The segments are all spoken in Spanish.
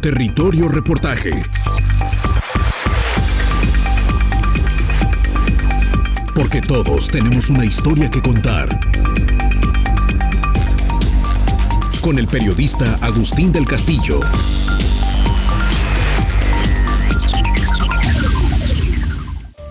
Territorio Reportaje. Porque todos tenemos una historia que contar. Con el periodista Agustín del Castillo.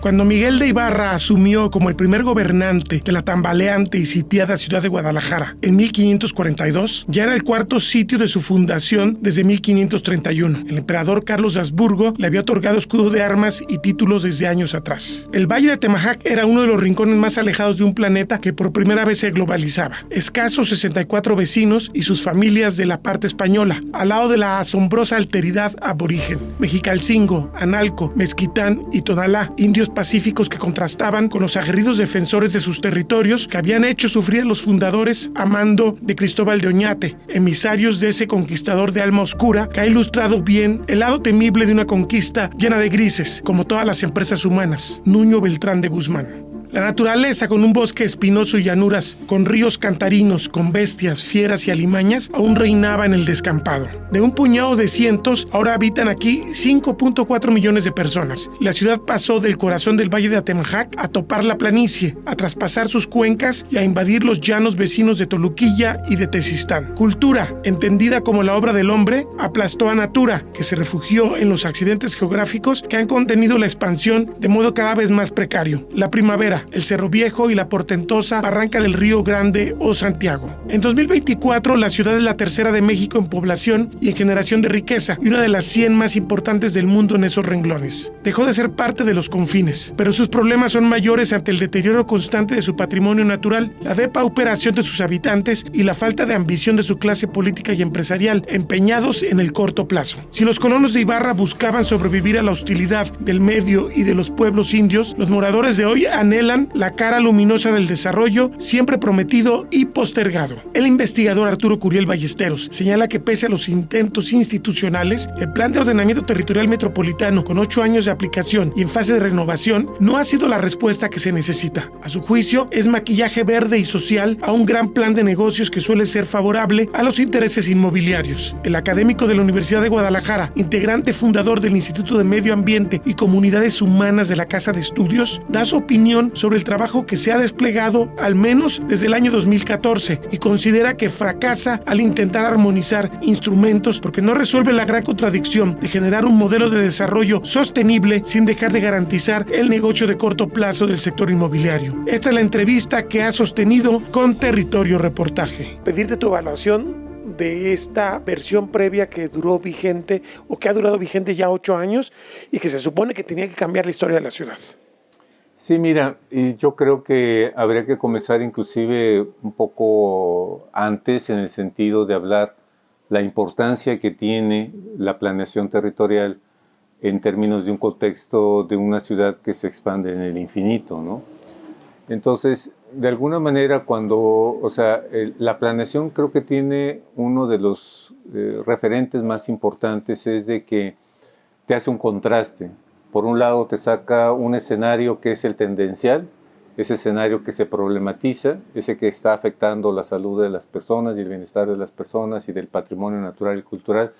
Cuando Miguel de Ibarra asumió como el primer gobernante de la tambaleante y sitiada ciudad de Guadalajara en 1542, ya era el cuarto sitio de su fundación desde 1531. El emperador Carlos de Habsburgo le había otorgado escudo de armas y títulos desde años atrás. El Valle de Atemajac era uno de los rincones más alejados de un planeta que por primera vez se globalizaba. Escasos 64 vecinos y sus familias de la parte española, al lado de la asombrosa alteridad aborigen. Mexicalcingo, Analco, Mezquitán y Tonalá, indios pacíficos que contrastaban con los aguerridos defensores de sus territorios que habían hecho sufrir a los fundadores a mando de Cristóbal de Oñate, emisarios de ese conquistador de alma oscura que ha ilustrado bien el lado temible de una conquista llena de grises, como todas las empresas humanas. Nuño Beltrán de Guzmán. La naturaleza, con un bosque espinoso y llanuras, con ríos cantarinos, con bestias, fieras y alimañas, aún reinaba en el descampado. De un puñado de cientos, ahora habitan aquí 5.4 millones de personas. La ciudad pasó del corazón del Valle de Atemajac a topar la planicie, a traspasar sus cuencas y a invadir los llanos vecinos de Toluquilla y de Tezistán. Cultura, entendida como la obra del hombre, aplastó a Natura, que se refugió en los accidentes geográficos que han contenido la expansión de modo cada vez más precario. La primavera, el Cerro Viejo y la portentosa Barranca del Río Grande o Santiago. En 2024, la ciudad es la tercera de México en población y en generación de riqueza y una de las 100 más importantes del mundo en esos renglones. Dejó de ser parte de los confines, pero sus problemas son mayores ante el deterioro constante de su patrimonio natural, la depauperación de sus habitantes y la falta de ambición de su clase política y empresarial, empeñados en el corto plazo. Si los colonos de Ibarra buscaban sobrevivir a la hostilidad del medio y de los pueblos indios, los moradores de hoy anhelan la cara luminosa del desarrollo siempre prometido y postergado. El investigador Arturo Curiel Ballesteros señala que pese a los intentos institucionales, el Plan de Ordenamiento Territorial Metropolitano, con 8 años de aplicación y en fase de renovación, no ha sido la respuesta que se necesita. A su juicio, es maquillaje verde y social a un gran plan de negocios que suele ser favorable a los intereses inmobiliarios. El académico de la Universidad de Guadalajara, integrante fundador del Instituto de Medio Ambiente y Comunidades Humanas de la Casa de Estudios, da su opinión sobre el trabajo que se ha desplegado al menos desde el año 2014 y considera que fracasa al intentar armonizar instrumentos porque no resuelve la gran contradicción de generar un modelo de desarrollo sostenible sin dejar de garantizar el negocio de corto plazo del sector inmobiliario. Esta es la entrevista que ha sostenido con Territorio Reportaje. Pedirte tu evaluación de esta versión previa que duró vigente o que ha durado vigente ya 8 años y que se supone que tenía que cambiar la historia de la ciudad. Sí, mira, yo creo que habría que comenzar inclusive un poco antes en el sentido de hablar la importancia que tiene la planeación territorial en términos de un contexto de una ciudad que se expande en el infinito, ¿no? Entonces, de alguna manera, la planeación creo que tiene uno de los referentes más importantes es de que te hace un contraste. Por un lado te saca un escenario que es el tendencial, ese escenario que se problematiza, ese que está afectando la salud de las personas y el bienestar de las personas y del patrimonio natural y cultural.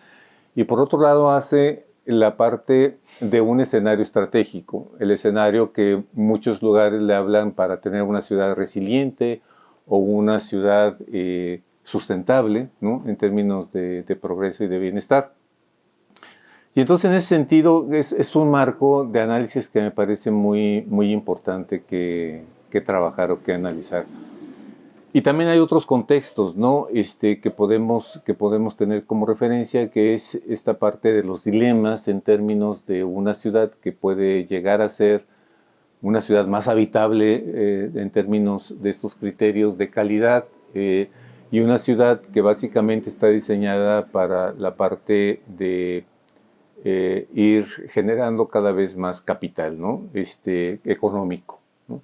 Y por otro lado hace la parte de un escenario estratégico, el escenario que muchos lugares le hablan para tener una ciudad resiliente o una ciudad sustentable, ¿no? En términos de progreso y de bienestar. Y entonces en ese sentido es un marco de análisis que me parece muy, muy importante que trabajar o que analizar. Y también hay otros contextos, ¿no? que podemos tener como referencia, que es esta parte de los dilemas en términos de una ciudad que puede llegar a ser una ciudad más habitable en términos de estos criterios de calidad y una ciudad que básicamente está diseñada para la parte de ir generando cada vez más capital, ¿no? Económico, ¿no?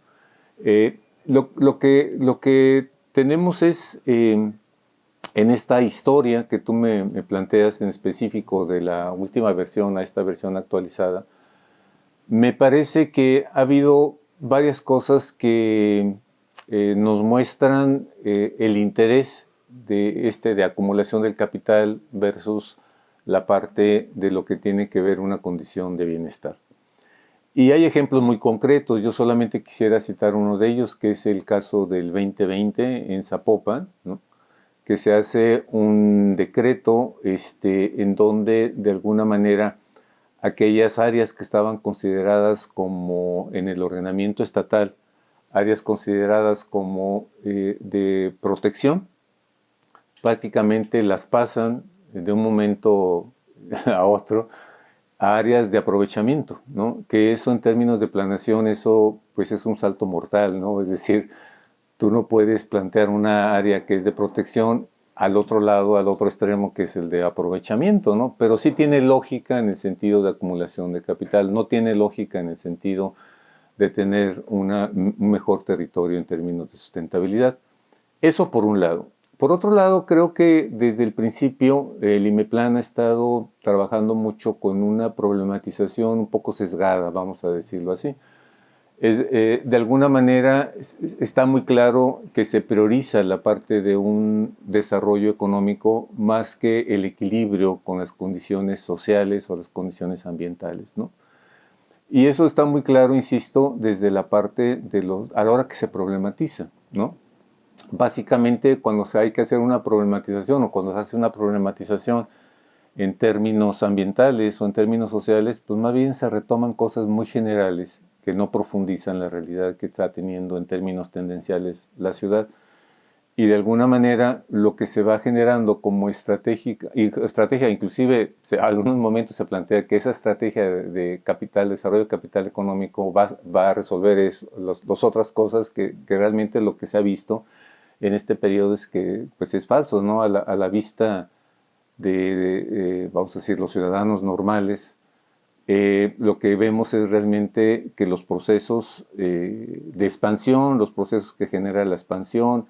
Lo que tenemos es, en esta historia que tú me planteas en específico de la última versión a esta versión actualizada, me parece que ha habido varias cosas que nos muestran el interés de acumulación del capital versus la parte de lo que tiene que ver una condición de bienestar. Y hay ejemplos muy concretos, yo solamente quisiera citar uno de ellos, que es el caso del 2020 en Zapopan, ¿no? Que se hace un decreto en donde de alguna manera aquellas áreas que estaban consideradas como en el ordenamiento estatal, áreas consideradas como de protección, prácticamente las pasan de un momento a otro a áreas de aprovechamiento, ¿no? Que eso en términos de planeación, eso pues es un salto mortal, ¿no? Es decir, tú no puedes plantear una área que es de protección al otro lado, al otro extremo, que es el de aprovechamiento, ¿no? Pero sí tiene lógica en el sentido de acumulación de capital, no tiene lógica en el sentido de tener un mejor territorio en términos de sustentabilidad. Eso por un lado. Por otro lado, creo que desde el principio el IMEPLAN ha estado trabajando mucho con una problematización un poco sesgada, vamos a decirlo así. De alguna manera está muy claro que se prioriza la parte de un desarrollo económico más que el equilibrio con las condiciones sociales o las condiciones ambientales, ¿no? Y eso está muy claro, insisto, desde la parte a la hora que se problematiza, ¿no? Básicamente, cuando hay que hacer una problematización o cuando se hace una problematización en términos ambientales o en términos sociales, pues más bien se retoman cosas muy generales que no profundizan la realidad que está teniendo en términos tendenciales la ciudad. Y de alguna manera lo que se va generando como estrategia, inclusive en algunos momentos se plantea que esa estrategia de capital, desarrollo de capital económico va a resolver las otras cosas que realmente lo que se ha visto en este periodo es que pues es falso, ¿no? A la vista de vamos a decir, los ciudadanos normales, lo que vemos es realmente que los procesos de expansión, los procesos que genera la expansión,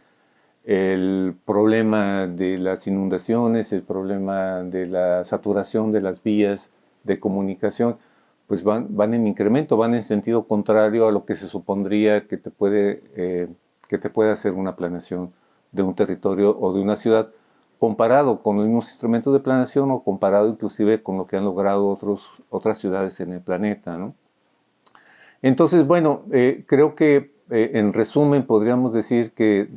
el problema de las inundaciones, el problema de la saturación de las vías de comunicación, pues van en incremento, van en sentido contrario a lo que se supondría que te puede hacer una planeación de un territorio o de una ciudad, comparado con los mismos instrumentos de planeación o comparado inclusive con lo que han logrado otras ciudades en el planeta, ¿no? Entonces, bueno, creo que en resumen podríamos decir que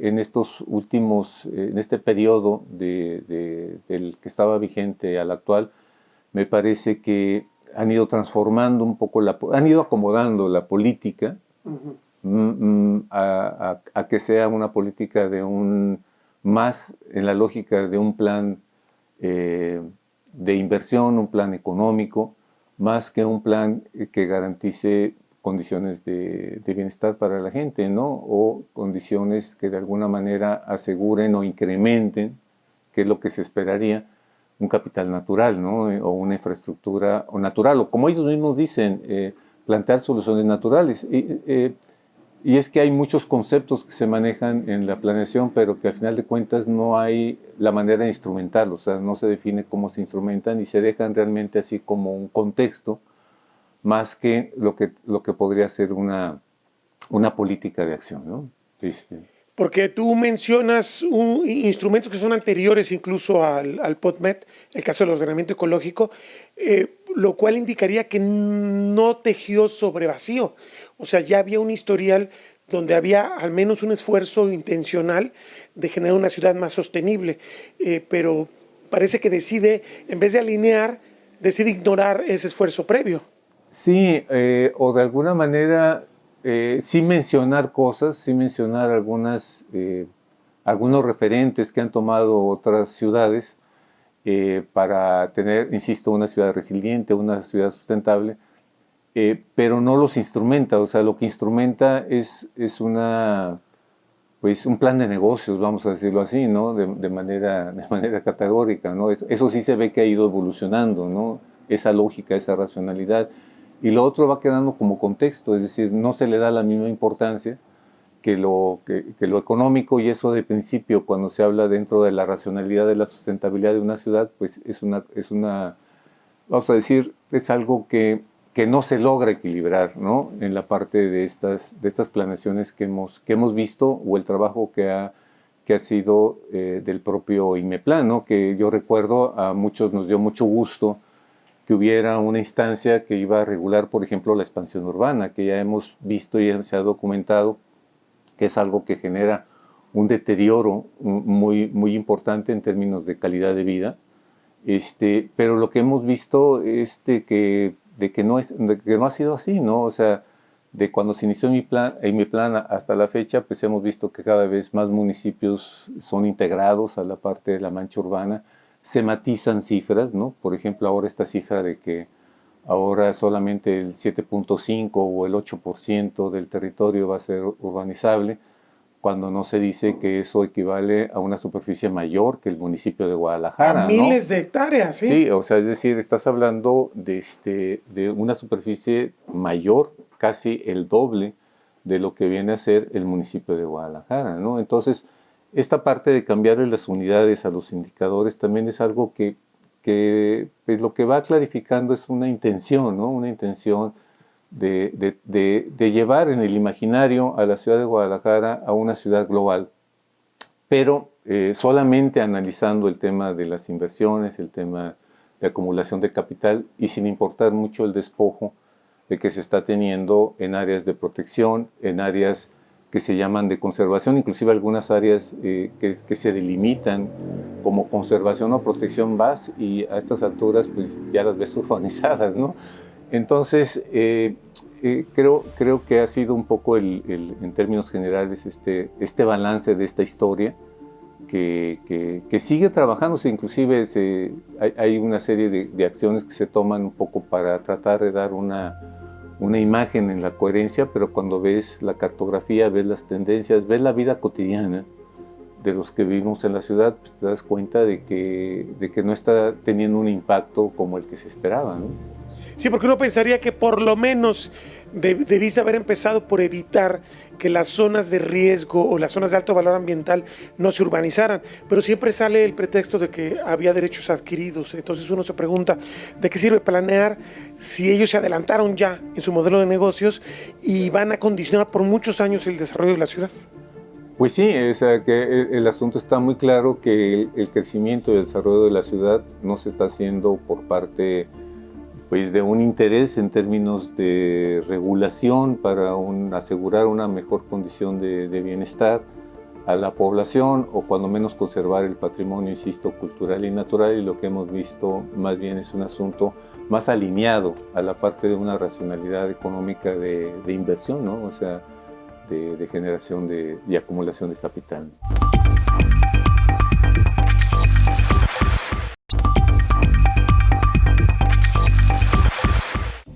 en estos últimos, en este periodo del que estaba vigente al actual, me parece que han ido transformando un poco, han ido acomodando la política a que sea una política más en la lógica de un plan de inversión, un plan económico, más que un plan que garantice condiciones de bienestar para la gente, ¿no? O condiciones que de alguna manera aseguren o incrementen, que es lo que se esperaría, un capital natural, ¿no? O una infraestructura natural, o como ellos mismos dicen, plantear soluciones naturales. Y es que hay muchos conceptos que se manejan en la planeación, pero que al final de cuentas no hay la manera de instrumentarlos, o sea, no se define cómo se instrumentan y se dejan realmente así como un contexto, más que lo que podría ser una política de acción, ¿no? Porque tú mencionas instrumentos que son anteriores incluso al PODMET, el caso del ordenamiento ecológico, lo cual indicaría que no tejió sobre vacío. O sea, ya había un historial donde había al menos un esfuerzo intencional de generar una ciudad más sostenible, pero parece que decide, en vez de alinear, decide ignorar ese esfuerzo previo. Sí, o de alguna manera sí mencionar cosas, sí mencionar algunos referentes que han tomado otras ciudades para tener, insisto, una ciudad resiliente, una ciudad sustentable, pero no los instrumenta, o sea, lo que instrumenta es pues un plan de negocios, vamos a decirlo así, ¿no? De manera categórica, ¿no? Eso sí se ve que ha ido evolucionando, ¿no? Esa lógica, esa racionalidad. Y lo otro va quedando como contexto, es decir, no se le da la misma importancia que lo económico, y eso de principio, cuando se habla dentro de la racionalidad de la sustentabilidad de una ciudad, pues es una vamos a decir, es algo que no se logra equilibrar, ¿no? En la parte de estas planeaciones que hemos visto, o el trabajo que que ha sido del propio INMEPLAN, ¿no? Que yo recuerdo a muchos nos dio mucho gusto que hubiera una instancia que iba a regular, por ejemplo, la expansión urbana, que ya hemos visto y se ha documentado que es algo que genera un deterioro muy importante en términos de calidad de vida. Pero lo que hemos visto es de que no ha sido así, ¿no? O sea, de cuando se inició mi plan hasta la fecha, pues hemos visto que cada vez más municipios son integrados a la parte de la mancha urbana, se matizan cifras, ¿no? Por ejemplo, ahora esta cifra de que ahora solamente el 7.5 o el 8% del territorio va a ser urbanizable, cuando no se dice que eso equivale a una superficie mayor que el municipio de Guadalajara, A miles de hectáreas, ¿sí? Sí, o sea, es decir, estás hablando de una superficie mayor, casi el doble de lo que viene a ser el municipio de Guadalajara, ¿no? Entonces, esta parte de cambiarle las unidades a los indicadores también es algo que pues, lo que va clarificando es una intención, ¿no? Una intención de llevar en el imaginario a la ciudad de Guadalajara a una ciudad global, pero solamente analizando el tema de las inversiones, el tema de acumulación de capital y sin importar mucho el despojo de que se está teniendo en áreas de protección, en áreas que se llaman de conservación, inclusive algunas áreas que se delimitan como conservación o protección VAS y a estas alturas pues ya las ves urbanizadas, ¿no? Entonces, creo que ha sido un poco en términos generales este balance de esta historia que sigue trabajándose, inclusive hay una serie de acciones que se toman un poco para tratar de dar una imagen en la coherencia, pero cuando ves la cartografía, ves las tendencias, ves la vida cotidiana de los que vivimos en la ciudad, pues te das cuenta de que no está teniendo un impacto como el que se esperaba, ¿no? Sí, porque uno pensaría que por lo menos debiste haber empezado por evitar que las zonas de riesgo o las zonas de alto valor ambiental no se urbanizaran, pero siempre sale el pretexto de que había derechos adquiridos. Entonces uno se pregunta, ¿de qué sirve planear si ellos se adelantaron ya en su modelo de negocios y van a condicionar por muchos años el desarrollo de la ciudad? Pues sí, o sea, que el asunto está muy claro que el crecimiento y el desarrollo de la ciudad no se está haciendo por parte pues, de un interés en términos de regulación para asegurar una mejor condición de bienestar a la población o cuando menos conservar el patrimonio, insisto, cultural y natural, y lo que hemos visto más bien es un asunto más alineado a la parte de una racionalidad económica de inversión, ¿no? O sea, de generación y acumulación de capital.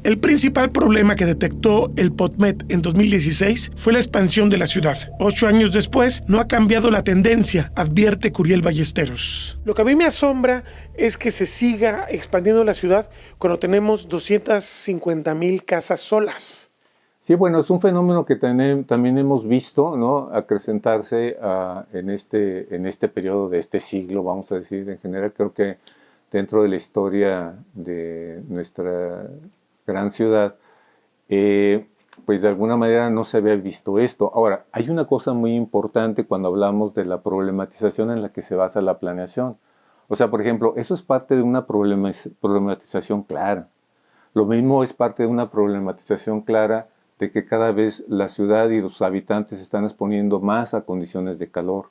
El principal problema que detectó el POTMET en 2016 fue la expansión de la ciudad. 8 años después, no ha cambiado la tendencia, advierte Curiel Ballesteros. Lo que a mí me asombra es que se siga expandiendo la ciudad cuando tenemos 250,000 casas solas. Sí, bueno, es un fenómeno que también hemos visto, ¿no?, acrecentarse en este periodo de este siglo, vamos a decir, en general. Creo que dentro de la historia de nuestra gran ciudad, pues de alguna manera no se había visto esto. Ahora, hay una cosa muy importante cuando hablamos de la problematización en la que se basa la planeación. O sea, por ejemplo, eso es parte de una problematización clara. Lo mismo es parte de una problematización clara de que cada vez la ciudad y los habitantes se están exponiendo más a condiciones de calor.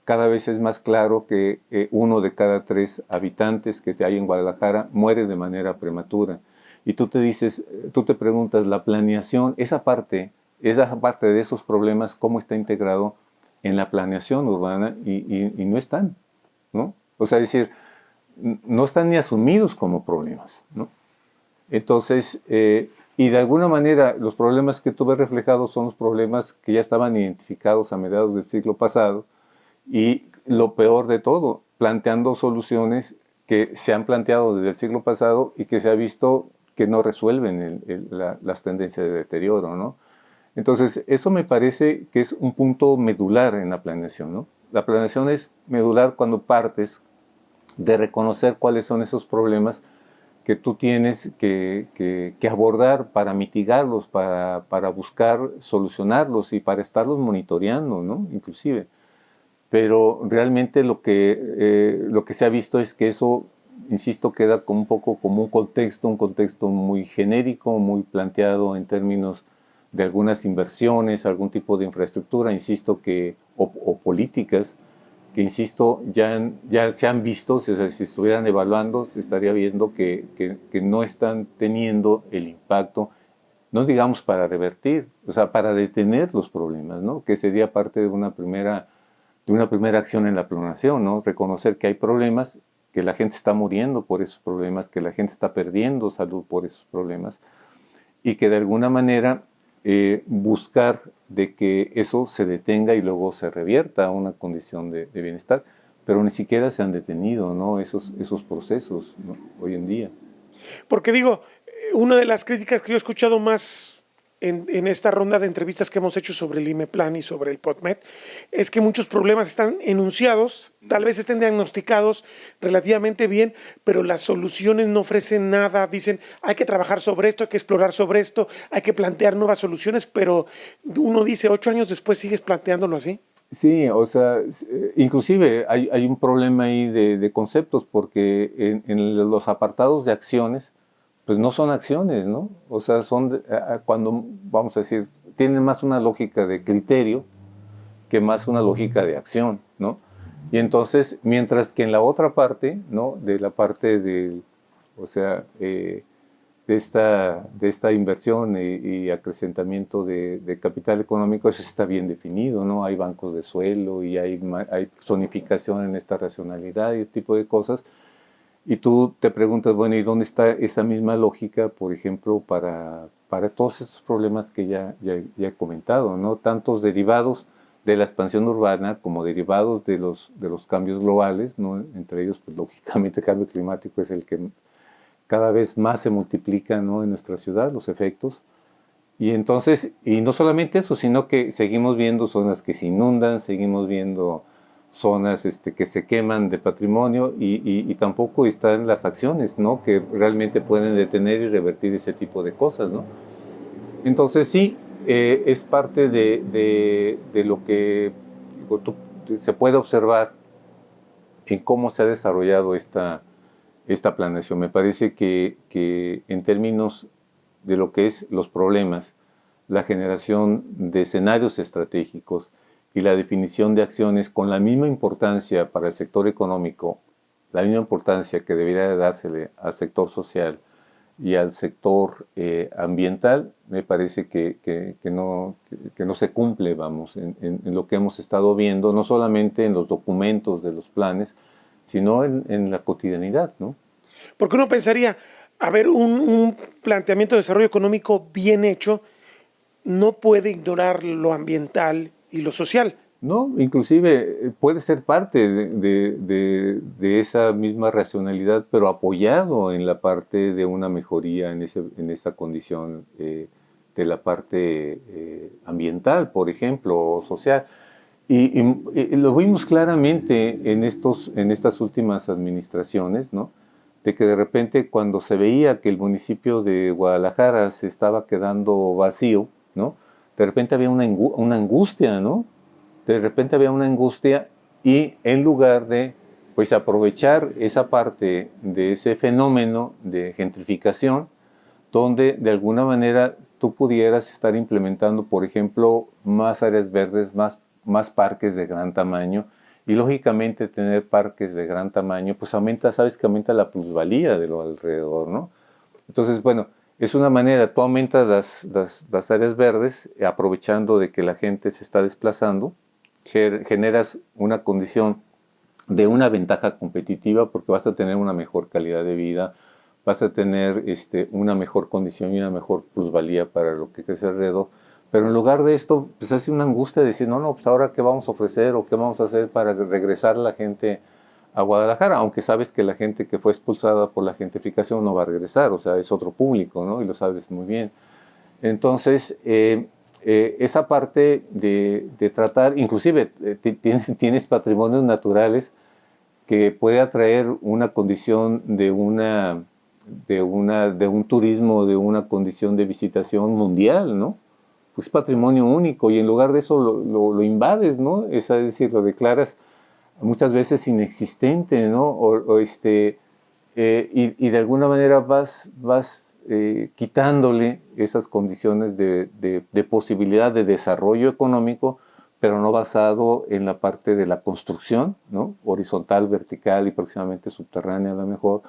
Cada vez es más claro que 1 de cada 3 habitantes que hay en Guadalajara muere de manera prematura. Y tú te preguntas, la planeación, esa parte de esos problemas, ¿cómo está integrado en la planeación urbana? Y no están, ¿no? O sea, es decir, no están ni asumidos como problemas, ¿no? Entonces, y de alguna manera, los problemas que tú ves reflejados son los problemas que ya estaban identificados a mediados del siglo pasado, y lo peor de todo, planteando soluciones que se han planteado desde el siglo pasado y que se ha visto que no resuelven las tendencias de deterioro, ¿no? Entonces, eso me parece que es un punto medular en la planeación, ¿no? La planeación es medular cuando partes de reconocer cuáles son esos problemas que tú tienes que abordar para mitigarlos, para buscar solucionarlos y para estarlos monitoreando, ¿no? Inclusive. pero realmente lo que se ha visto es que eso, insisto, queda como un poco como un contexto muy genérico, muy planteado en términos de algunas inversiones, algún tipo de infraestructura, insisto, o políticas, que insisto, ya se han visto, si estuvieran evaluando, se estaría viendo que no están teniendo el impacto, no digamos para revertir, o sea, para detener los problemas, ¿no? Que sería parte de una primera acción en la planeación, ¿no? Reconocer que hay problemas, que la gente está muriendo por esos problemas, que la gente está perdiendo salud por esos problemas, y que de alguna manera buscar de que eso se detenga y luego se revierta a una condición de bienestar, pero ni siquiera se han detenido, ¿no? esos procesos, ¿no? Hoy en día. Porque digo, una de las críticas que yo he escuchado más en esta ronda de entrevistas que hemos hecho sobre el IMEPLAN y sobre el POTMED es que muchos problemas están enunciados, tal vez estén diagnosticados relativamente bien, pero las soluciones no ofrecen nada. Dicen, hay que trabajar sobre esto, hay que explorar sobre esto, hay que plantear nuevas soluciones, pero uno dice, 8 años después sigues planteándolo así. Sí, o sea, inclusive hay un problema ahí de conceptos, porque en los apartados de acciones, pues no son acciones, ¿no? O sea, cuando, vamos a decir, tienen más una lógica de criterio que más una lógica de acción, ¿no? Y entonces, mientras que en la otra parte, ¿no? De la parte o sea, de esta inversión y acrecentamiento de capital económico, eso está bien definido, ¿no? Hay bancos de suelo y hay zonificación en esta racionalidad y este tipo de cosas. Y tú te preguntas, bueno, ¿y dónde está esa misma lógica, por ejemplo, para todos estos problemas que ya he comentado, ¿no? Tantos derivados de la expansión urbana como derivados de los cambios globales, ¿no? Entre ellos, pues lógicamente el cambio climático es el que cada vez más se multiplica, ¿no? En nuestra ciudad, los efectos. Y entonces, y no solamente eso, sino que seguimos viendo zonas que se inundan, seguimos viendo zonas que se queman de patrimonio y tampoco están las acciones, ¿no? Que realmente pueden detener y revertir ese tipo de cosas, ¿no? Entonces sí, es parte de lo que se puede observar en cómo se ha desarrollado esta planeación. Me parece que en términos de lo que es los problemas, la generación de escenarios estratégicos y la definición de acciones con la misma importancia para el sector económico, la misma importancia que debería de dársele al sector social y al sector ambiental, me parece que no se cumple, vamos, en lo que hemos estado viendo, no solamente en los documentos de los planes, sino en la cotidianidad, ¿no? Porque uno pensaría, a ver, un planteamiento de desarrollo económico bien hecho no puede ignorar lo ambiental y lo social. No, inclusive puede ser parte de esa misma racionalidad, pero apoyado en la parte de una mejoría en esa condición de la parte ambiental, por ejemplo, o social. Y lo vimos claramente en estas últimas administraciones, ¿no? De que de repente cuando se veía que el municipio de Guadalajara se estaba quedando vacío, ¿no? De repente había una angustia, ¿no? De repente había una angustia y en lugar de pues aprovechar esa parte de ese fenómeno de gentrificación, donde de alguna manera tú pudieras estar implementando, por ejemplo, más áreas verdes, más parques de gran tamaño, y lógicamente tener parques de gran tamaño, pues sabes que aumenta la plusvalía de lo alrededor, ¿no? Entonces, bueno, es una manera, tú aumentas las áreas verdes, aprovechando de que la gente se está desplazando, generas una condición de una ventaja competitiva porque vas a tener una mejor calidad de vida, vas a tener una mejor condición y una mejor plusvalía para lo que crece alrededor. Pero en lugar de esto, pues hace una angustia de decir, no, pues ahora qué vamos a ofrecer o qué vamos a hacer para regresar la gente a Guadalajara, aunque sabes que la gente que fue expulsada por la gentrificación no va a regresar, o sea, es otro público, ¿no? Y lo sabes muy bien. Entonces, esa parte de tratar, inclusive tienes patrimonios naturales que puede atraer una condición de un turismo, de una condición de visitación mundial, ¿no? pues patrimonio único, y en lugar de eso lo invades, ¿no? Es decir, lo declaras muchas veces inexistente, ¿no? Y de alguna manera vas quitándole esas condiciones de posibilidad de desarrollo económico, pero no basado en la parte de la construcción, ¿no? Horizontal, vertical y próximamente subterránea a lo mejor,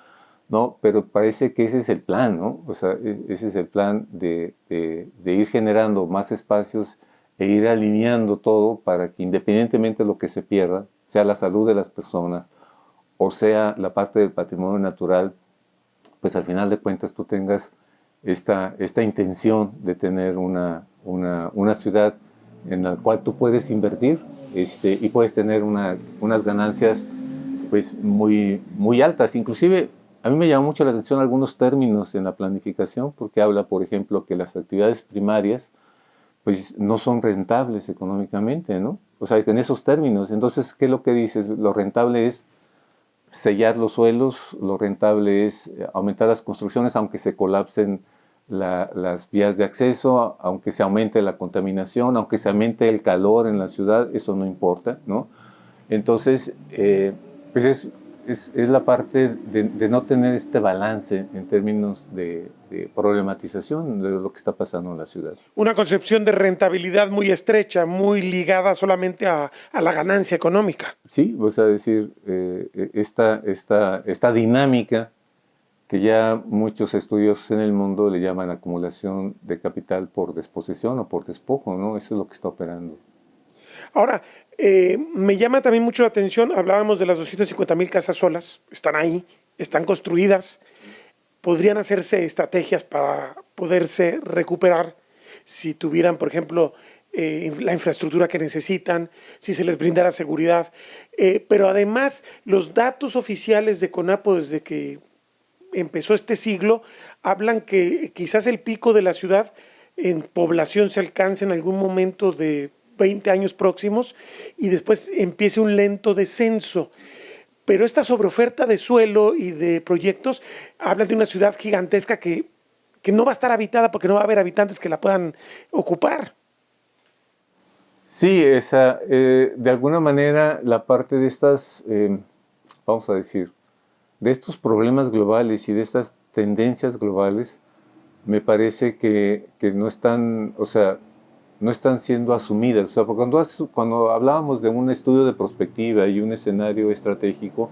¿no? Pero parece que ese es el plan, ¿no? O sea, ese es el plan de ir generando más espacios e ir alineando todo para que independientemente de lo que se pierda, sea la salud de las personas o sea la parte del patrimonio natural, pues al final de cuentas tú tengas esta intención de tener una ciudad en la cual tú puedes invertir y puedes tener unas ganancias pues muy, muy altas. Inclusive a mí me llamó mucho la atención algunos términos en la planificación, porque habla, por ejemplo, que las actividades primarias pues no son rentables económicamente, ¿no? O sea, en esos términos. Entonces, ¿qué es lo que dices? Lo rentable es sellar los suelos, lo rentable es aumentar las construcciones, aunque se colapsen las vías de acceso, aunque se aumente la contaminación, aunque se aumente el calor en la ciudad, eso no importa, ¿no? Entonces, pues es la parte de no tener este balance en términos de problematización de lo que está pasando en la ciudad. Una concepción de rentabilidad muy estrecha, muy ligada solamente a la ganancia económica. Sí, o sea, decir, esta dinámica que ya muchos estudiosos en el mundo le llaman acumulación de capital por disposición o por despojo, ¿no? Eso es lo que está operando. Ahora, me llama también mucho la atención, hablábamos de las 250,000 casas solas, están ahí, están construidas, podrían hacerse estrategias para poderse recuperar si tuvieran, por ejemplo, la infraestructura que necesitan, si se les brindara seguridad. Pero además, los datos oficiales de CONAPO desde que empezó este siglo hablan que quizás el pico de la ciudad en población se alcance en algún momento de 20 años próximos y después empiece un lento descenso. Pero esta sobreoferta de suelo y de proyectos habla de una ciudad gigantesca que no va a estar habitada porque no va a haber habitantes que la puedan ocupar. Sí, de alguna manera la parte de estas, vamos a decir, de estos problemas globales y de estas tendencias globales, me parece que no están, o sea, no están siendo asumidas. O sea, porque cuando hablábamos de un estudio de prospectiva y un escenario estratégico,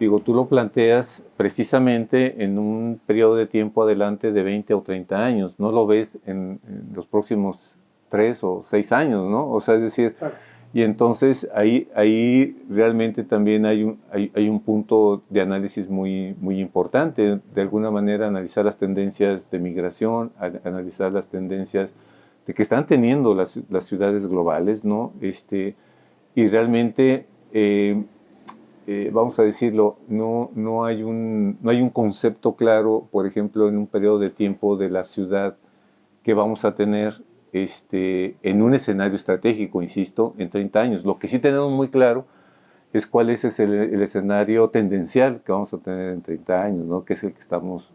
digo, tú lo planteas precisamente en un periodo de tiempo adelante de 20 o 30 años, no lo ves en los próximos 3 o 6 años, ¿no? O sea, es decir, claro. Y entonces ahí realmente también hay un punto de análisis muy, muy importante, de alguna manera analizar las tendencias de migración, analizar las tendencias de que están teniendo las ciudades globales, ¿no? Y realmente, vamos a decirlo, no hay un concepto claro, por ejemplo, en un periodo de tiempo de la ciudad que vamos a tener en un escenario estratégico, insisto, en 30 años. Lo que sí tenemos muy claro es cuál es el escenario tendencial que vamos a tener en 30 años, ¿no? Que es el que estamos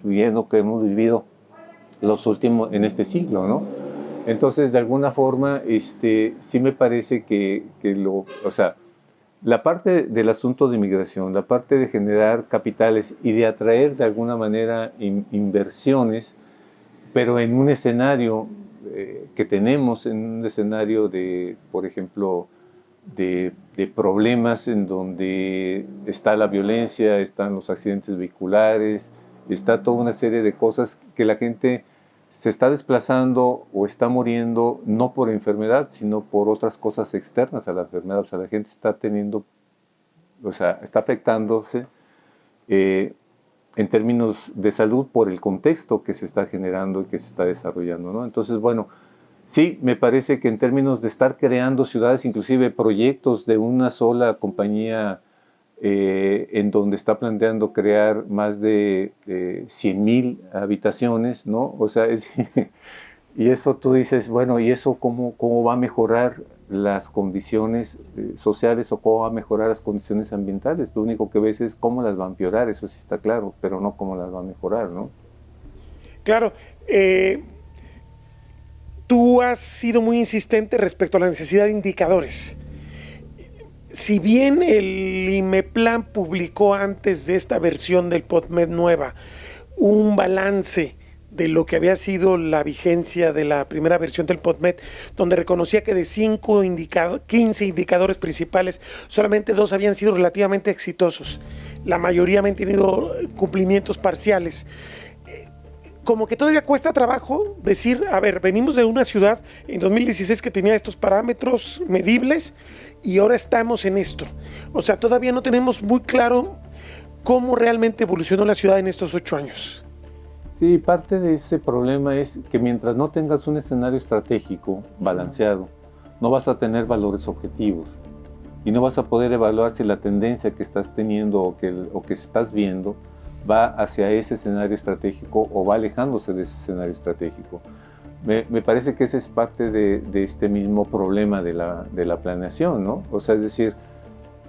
viviendo, que hemos vivido en este siglo, ¿no? Entonces, de alguna forma, sí me parece o sea, la parte del asunto de inmigración, la parte de generar capitales y de atraer de alguna manera inversiones, pero en un escenario que tenemos, en un escenario de, por ejemplo, de problemas en donde está la violencia, están los accidentes vehiculares, está toda una serie de cosas que la gente se está desplazando o está muriendo no por enfermedad, sino por otras cosas externas a la enfermedad. O sea, la gente está está afectándose en términos de salud por el contexto que se está generando y que se está desarrollando, ¿no? Entonces, bueno, sí, me parece que en términos de estar creando ciudades, inclusive proyectos de una sola compañía en donde está planteando crear más de 100,000 habitaciones, ¿no? O sea, y eso tú dices, bueno, ¿y eso cómo va a mejorar las condiciones sociales o cómo va a mejorar las condiciones ambientales? Lo único que ves es cómo las va a empeorar, eso sí está claro, pero no cómo las va a mejorar, ¿no? Claro. Tú has sido muy insistente respecto a la necesidad de indicadores. Si bien el IMEPLAN publicó antes de esta versión del POTMED nueva un balance de lo que había sido la vigencia de la primera versión del POTMED, donde reconocía que de 15 indicadores principales, solamente 2 habían sido relativamente exitosos. La mayoría habían tenido cumplimientos parciales. Como que todavía cuesta trabajo decir, a ver, venimos de una ciudad en 2016 que tenía estos parámetros medibles y ahora estamos en esto. O sea, todavía no tenemos muy claro cómo realmente evolucionó la ciudad en estos 8 años. Sí, parte de ese problema es que mientras no tengas un escenario estratégico balanceado, no vas a tener valores objetivos y no vas a poder evaluar si la tendencia que estás teniendo o que estás viendo va hacia ese escenario estratégico o va alejándose de ese escenario estratégico. Me parece que ese es parte de este mismo problema de la planeación, ¿no? O sea, es decir,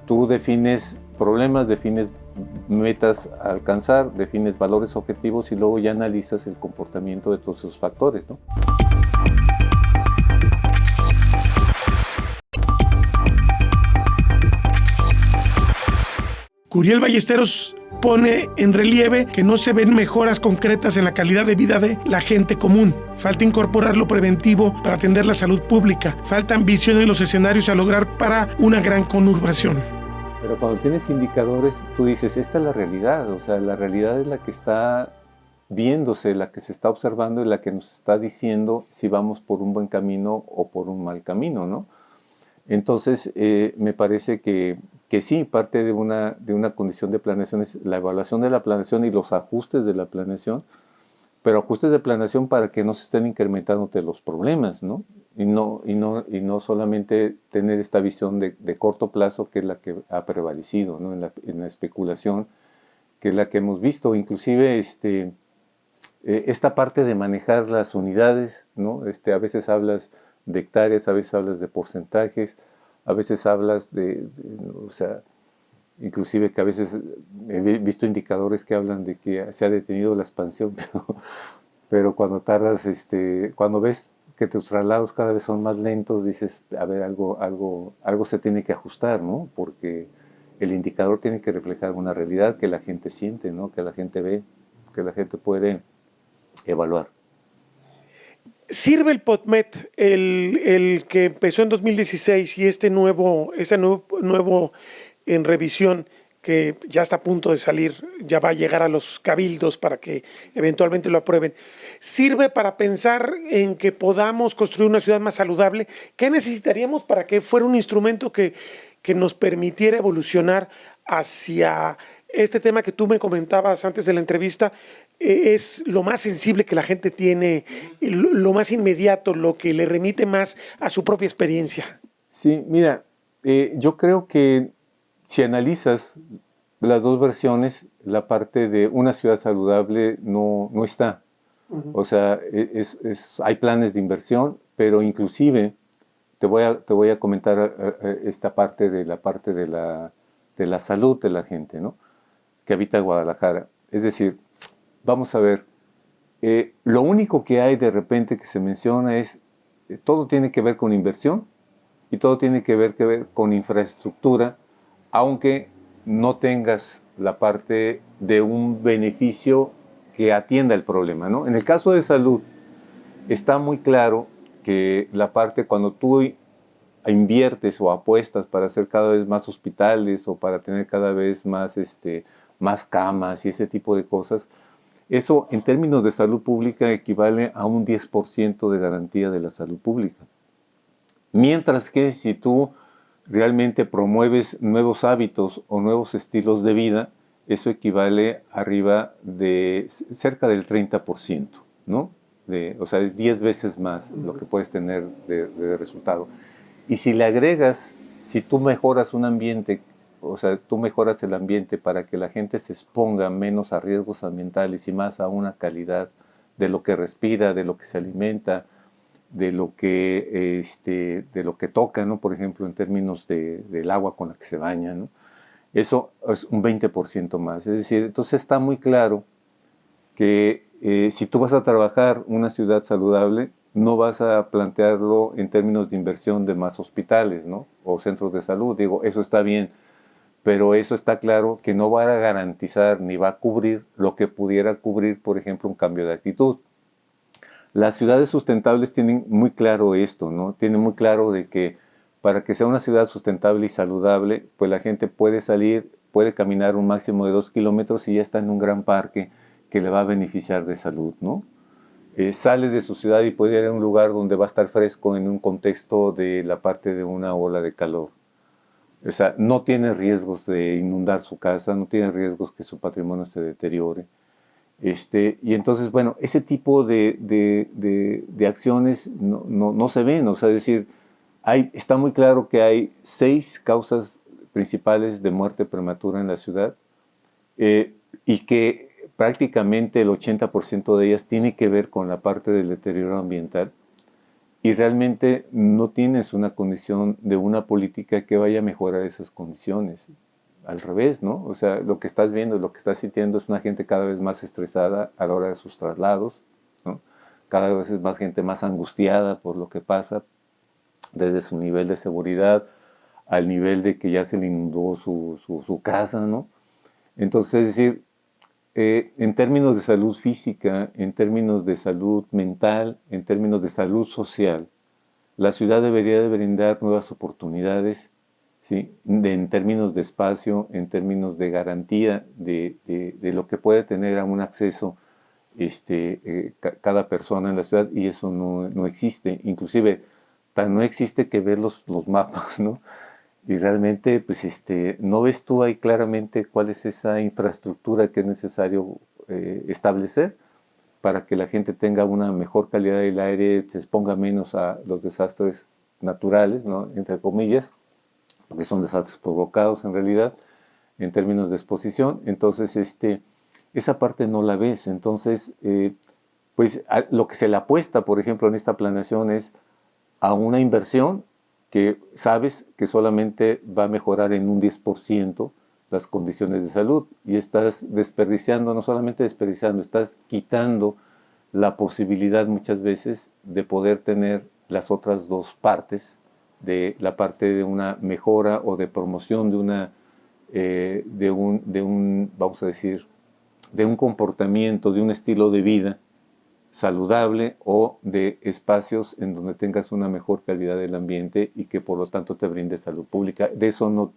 tú defines problemas, defines metas a alcanzar, defines valores objetivos y luego ya analizas el comportamiento de todos esos factores, ¿no? Curiel Ballesteros pone en relieve que no se ven mejoras concretas en la calidad de vida de la gente común. Falta incorporar lo preventivo para atender la salud pública. Falta ambición en los escenarios a lograr para una gran conurbación. Pero cuando tienes indicadores, tú dices, esta es la realidad. O sea, la realidad es la que está viéndose, la que se está observando y la que nos está diciendo si vamos por un buen camino o por un mal camino, ¿no? Entonces, me parece que sí, parte de una condición de planeación es la evaluación de la planeación y los ajustes de la planeación, pero ajustes de planeación para que no se estén incrementándote los problemas, ¿no? Y no solamente tener esta visión de corto plazo, que es la que ha prevalecido, ¿no? en la especulación, que es la que hemos visto. Inclusive esta parte de manejar las unidades, ¿no? A veces hablas de hectáreas, a veces hablas de porcentajes, a veces hablas o sea, inclusive que a veces he visto indicadores que hablan de que se ha detenido la expansión, pero cuando tardas, cuando ves que tus traslados cada vez son más lentos, dices, a ver, algo se tiene que ajustar, ¿no? Porque el indicador tiene que reflejar una realidad que la gente siente, ¿no? Que la gente ve, que la gente puede evaluar. ¿Sirve el POTMED, el que empezó en 2016 y ese nuevo en revisión que ya está a punto de salir, ya va a llegar a los cabildos para que eventualmente lo aprueben, sirve para pensar en que podamos construir una ciudad más saludable? ¿Qué necesitaríamos para que fuera un instrumento que nos permitiera evolucionar hacia este tema que tú me comentabas antes de la entrevista? Es lo más sensible que la gente tiene, lo más inmediato, lo que le remite más a su propia experiencia. Sí, mira, yo creo que si analizas las dos versiones, la parte de una ciudad saludable no está. O sea, hay planes de inversión, pero inclusive te voy a comentar esta parte de la salud de la gente, ¿no? Que habita Guadalajara. Es decir, vamos a ver, lo único que hay de repente que se menciona es, todo tiene que ver con inversión y todo tiene que ver con infraestructura, aunque no tengas la parte de un beneficio que atienda el problema, ¿no? En el caso de salud, está muy claro que la parte cuando tú inviertes o apuestas para hacer cada vez más hospitales o para tener cada vez más camas y ese tipo de cosas, eso en términos de salud pública equivale a un 10% de garantía de la salud pública. Mientras que si tú realmente promueves nuevos hábitos o nuevos estilos de vida, eso equivale arriba de cerca del 30%, ¿no? O sea, es 10 veces más lo que puedes tener de resultado. Y si le agregas, si tú mejoras un ambiente, o sea, tú mejoras el ambiente para que la gente se exponga menos a riesgos ambientales y más a una calidad de lo que respira, de lo que se alimenta, de lo que toca, ¿no? Por ejemplo, en términos del agua con la que se baña, ¿no? Eso es un 20% más. Es decir, entonces está muy claro que si tú vas a trabajar una ciudad saludable, no vas a plantearlo en términos de inversión de más hospitales, ¿no? O centros de salud. Digo, eso está bien, pero eso está claro que no va a garantizar ni va a cubrir lo que pudiera cubrir, por ejemplo, un cambio de actitud. Las ciudades sustentables tienen muy claro esto, ¿no? Tienen muy claro de que para que sea una ciudad sustentable y saludable, pues la gente puede salir, puede caminar un máximo de 2 kilómetros y ya está en un gran parque que le va a beneficiar de salud, ¿no? Sale de su ciudad y puede ir a un lugar donde va a estar fresco en un contexto de la parte de una ola de calor. O sea, no tiene riesgos de inundar su casa, no tiene riesgos que su patrimonio se deteriore. Y entonces, bueno, ese tipo de acciones no se ven. O sea, es decir, está muy claro que hay 6 causas principales de muerte prematura en la ciudad y que prácticamente el 80% de ellas tiene que ver con la parte del deterioro ambiental y realmente no tienes una condición de una política que vaya a mejorar esas condiciones. Al revés, ¿no? O sea, lo que estás viendo, lo que estás sintiendo es una gente cada vez más estresada a la hora de sus traslados, ¿no? Cada vez es más gente más angustiada por lo que pasa, desde su nivel de seguridad al nivel de que ya se le inundó su casa, ¿no? Entonces, es decir, en términos de salud física, en términos de salud mental, en términos de salud social, la ciudad debería de brindar nuevas oportunidades, ¿sí? En términos de espacio, en términos de garantía de lo que puede tener a un acceso cada persona en la ciudad, y eso no existe. Inclusive, tan no existe que ver los mapas, ¿no? Y realmente, pues, no ves tú ahí claramente cuál es esa infraestructura que es necesario establecer para que la gente tenga una mejor calidad del aire, se exponga menos a los desastres naturales, ¿no? Entre comillas, porque son desastres provocados en realidad, en términos de exposición. Entonces, esa parte no la ves. Entonces, pues, lo que se le apuesta, por ejemplo, en esta planeación es a una inversión que sabes que solamente va a mejorar en un 10% las condiciones de salud, y estás desperdiciando, no solamente desperdiciando, estás quitando la posibilidad muchas veces de poder tener las otras dos partes, de la parte de una mejora o de promoción vamos a decir, de un comportamiento, de un estilo de vida saludable, o de espacios en donde tengas una mejor calidad del ambiente y que por lo tanto te brinde salud pública. De eso no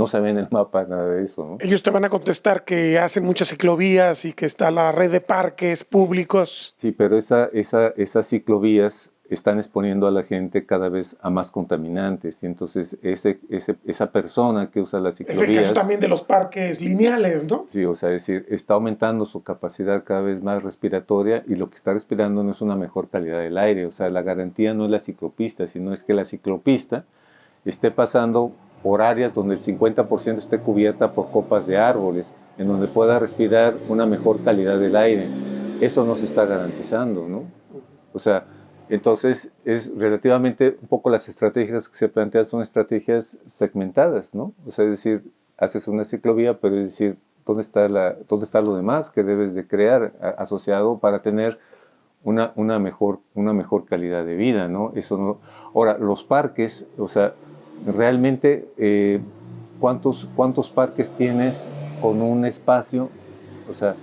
se ve en el mapa nada de eso, ¿no? Ellos te van a contestar que hacen muchas ciclovías y que está la red de parques públicos. Sí, pero esas ciclovías están exponiendo a la gente cada vez a más contaminantes, y entonces esa persona que usa las ciclovías... Es el caso también de los parques lineales, ¿no? Sí, o sea, es decir, está aumentando su capacidad cada vez más respiratoria, y lo que está respirando no es una mejor calidad del aire. O sea, la garantía no es la ciclopista, sino es que la ciclopista esté pasando por áreas donde el 50% esté cubierta por copas de árboles, en donde pueda respirar una mejor calidad del aire. Eso no se está garantizando, ¿no? O sea, entonces es relativamente un poco las estrategias que se plantean son estrategias segmentadas, ¿no? O sea, es decir, haces una ciclovía, pero es decir, ¿dónde está lo demás que debes de crear asociado para tener una mejor calidad de vida, ¿no? Eso no. Ahora, los parques, o sea, realmente, ¿cuántos parques tienes con un espacio? O sea,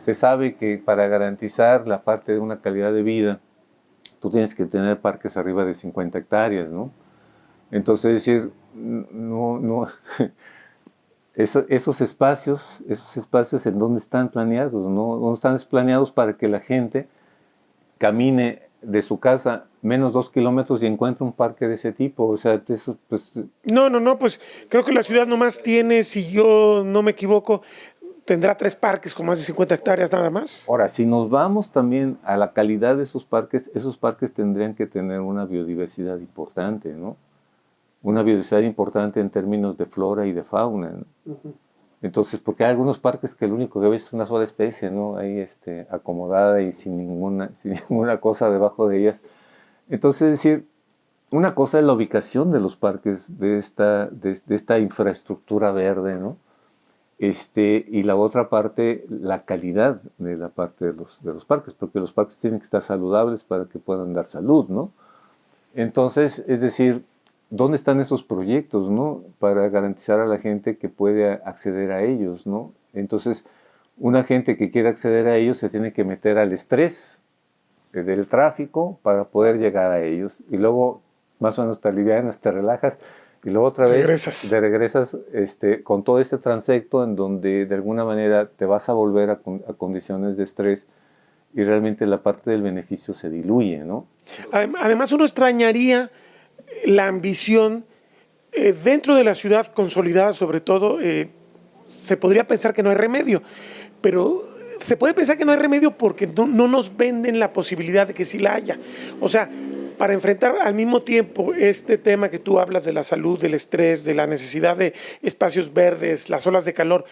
se sabe que para garantizar la parte de una calidad de vida, tú tienes que tener parques arriba de 50 hectáreas, ¿no? Entonces, es decir, no esos espacios ¿en dónde están planeados? No están planeados para que la gente camine de su casa menos 2 kilómetros y encuentre un parque de ese tipo. O sea, eso, pues... No, pues creo que la ciudad nomás tiene, si yo no me equivoco, tendrá 3 parques con más de 50 hectáreas nada más. Ahora, si nos vamos también a la calidad de esos parques tendrían que tener una biodiversidad importante, ¿no? Una biodiversidad importante en términos de flora y de fauna, ¿no? Uh-huh. Entonces, porque hay algunos parques que lo único que ves es una sola especie, ¿no? Ahí acomodada y sin ninguna cosa debajo de ellas. Entonces, es decir, una cosa es la ubicación de los parques, de esta infraestructura verde, ¿no? Y la otra parte, la calidad de la parte de los parques, porque los parques tienen que estar saludables para que puedan dar salud, ¿no? Entonces, es decir, ¿dónde están esos proyectos, ¿no? Para garantizar a la gente que puede acceder a ellos, ¿no? Entonces, una gente que quiere acceder a ellos se tiene que meter al estrés del tráfico para poder llegar a ellos. Y luego, más o menos te alivianas, te relajas, y luego otra vez regresas con todo este transecto en donde de alguna manera te vas a volver a condiciones de estrés y realmente la parte del beneficio se diluye, ¿no? Además, uno extrañaría la ambición dentro de la ciudad consolidada, sobre todo, se podría pensar que no hay remedio, pero se puede pensar que no hay remedio porque no nos venden la posibilidad de que sí la haya. O sea, para enfrentar al mismo tiempo este tema que tú hablas de la salud, del estrés, de la necesidad de espacios verdes, las olas de calor,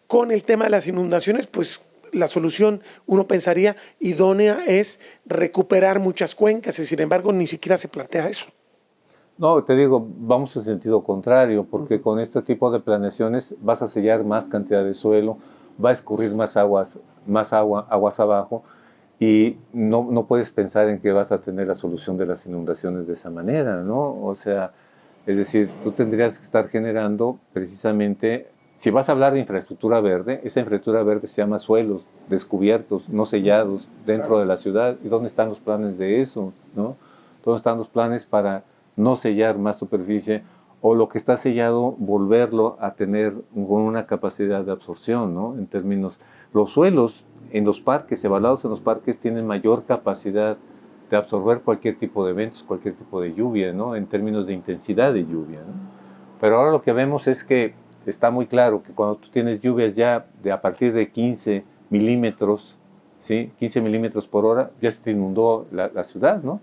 con el tema de las inundaciones, pues la solución, uno pensaría, idónea es recuperar muchas cuencas, y sin embargo ni siquiera se plantea eso. No, te digo, vamos en sentido contrario, porque con este tipo de planeaciones vas a sellar más cantidad de suelo, va a escurrir más aguas abajo, y no puedes pensar en que vas a tener la solución de las inundaciones de esa manera, ¿no? O sea, es decir, tú tendrías que estar generando precisamente, si vas a hablar de infraestructura verde, esa infraestructura verde se llama suelos descubiertos, no sellados, dentro de la ciudad. ¿Y dónde están los planes de eso, no? ¿Dónde están los planes para no sellar más superficie, o lo que está sellado, volverlo a tener con una capacidad de absorción, ¿no? En términos, los suelos en los parques, evaluados en los parques, tienen mayor capacidad de absorber cualquier tipo de eventos, cualquier tipo de lluvia, ¿no? En términos de intensidad de lluvia, ¿no? Pero ahora lo que vemos es que está muy claro que cuando tú tienes lluvias ya a partir de 15 milímetros, ¿sí? 15 milímetros por hora, ya se te inundó la ciudad, ¿no?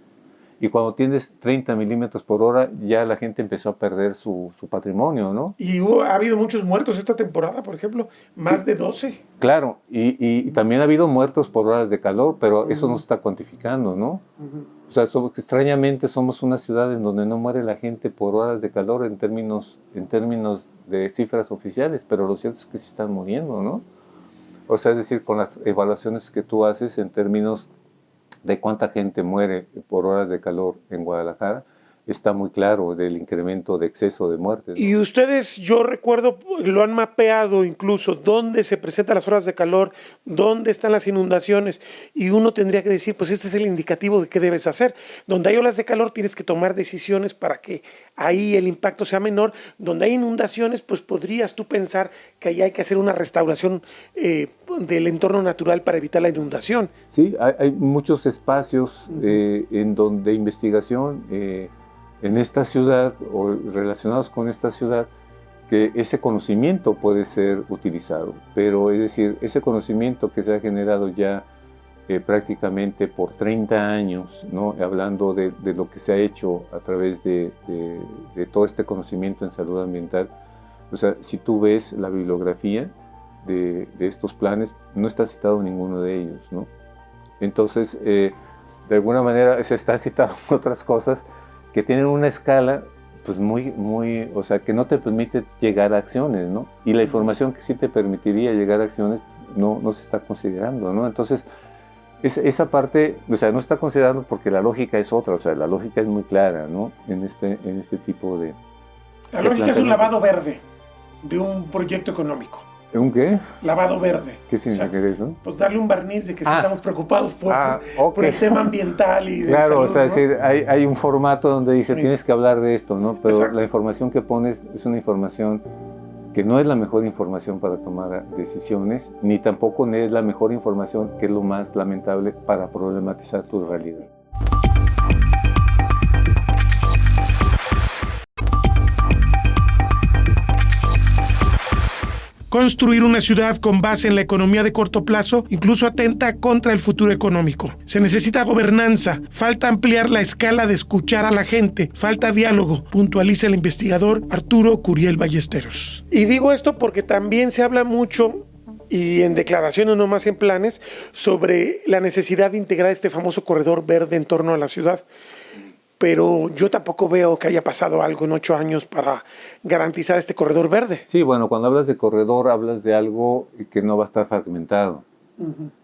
Y cuando tienes 30 milímetros por hora, ya la gente empezó a perder su patrimonio, ¿no? Y ha habido muchos muertos esta temporada, por ejemplo, más de 12. Claro, y también ha habido muertos por horas de calor, pero eso no se está cuantificando, ¿no? O sea, extrañamente somos una ciudad en donde no muere la gente por horas de calor en términos de cifras oficiales, pero lo cierto es que sí están muriendo, ¿no? O sea, es decir, con las evaluaciones que tú haces en términos de cuánta gente muere por horas de calor en Guadalajara, está muy claro del incremento de exceso de muertes, ¿no? Y ustedes, yo recuerdo, lo han mapeado incluso, dónde se presentan las horas de calor, dónde están las inundaciones, y uno tendría que decir, pues este es el indicativo de qué debes hacer. Donde hay olas de calor tienes que tomar decisiones para que ahí el impacto sea menor. Donde hay inundaciones, pues podrías tú pensar que ahí hay que hacer una restauración del entorno natural para evitar la inundación. Sí, hay muchos espacios en donde investigación en esta ciudad o relacionados con esta ciudad, que ese conocimiento puede ser utilizado, pero es decir, ese conocimiento que se ha generado ya prácticamente por 30 años, ¿no? Hablando de lo que se ha hecho a través de todo este conocimiento en salud ambiental, o sea, si tú ves la bibliografía de estos planes, no está citado ninguno de ellos, ¿no? Entonces, de alguna manera se están citando otras cosas que tienen una escala pues muy, o sea, que no te permite llegar a acciones, ¿no? Y la información que sí te permitiría llegar a acciones no se está considerando, ¿no? Entonces, esa parte, o sea, no está considerando porque la lógica es otra, o sea, la lógica es muy clara, ¿no? En este tipo de... La lógica es un lavado verde de un proyecto económico. ¿Un qué? Lavado verde. ¿Qué significa eso? Pues darle un barniz de que sí estamos preocupados por el tema ambiental y claro, salud, o sea, ¿no? es decir, hay un formato donde dice tienes que hablar de esto, ¿no? Pero exacto, la información que pones es una información que no es la mejor información para tomar decisiones, ni tampoco es la mejor información, que es lo más lamentable, para problematizar tu realidad. Construir una ciudad con base en la economía de corto plazo incluso atenta contra el futuro económico. Se necesita gobernanza, falta ampliar la escala de escuchar a la gente, falta diálogo, puntualiza el investigador Arturo Curiel Ballesteros. Y digo esto porque también se habla mucho, y en declaraciones no más en planes, sobre la necesidad de integrar este famoso corredor verde en torno a la ciudad. pero yo tampoco veo que haya pasado algo en 8 años para garantizar este corredor verde. Sí, bueno, cuando hablas de corredor, hablas de algo que no va a estar fragmentado.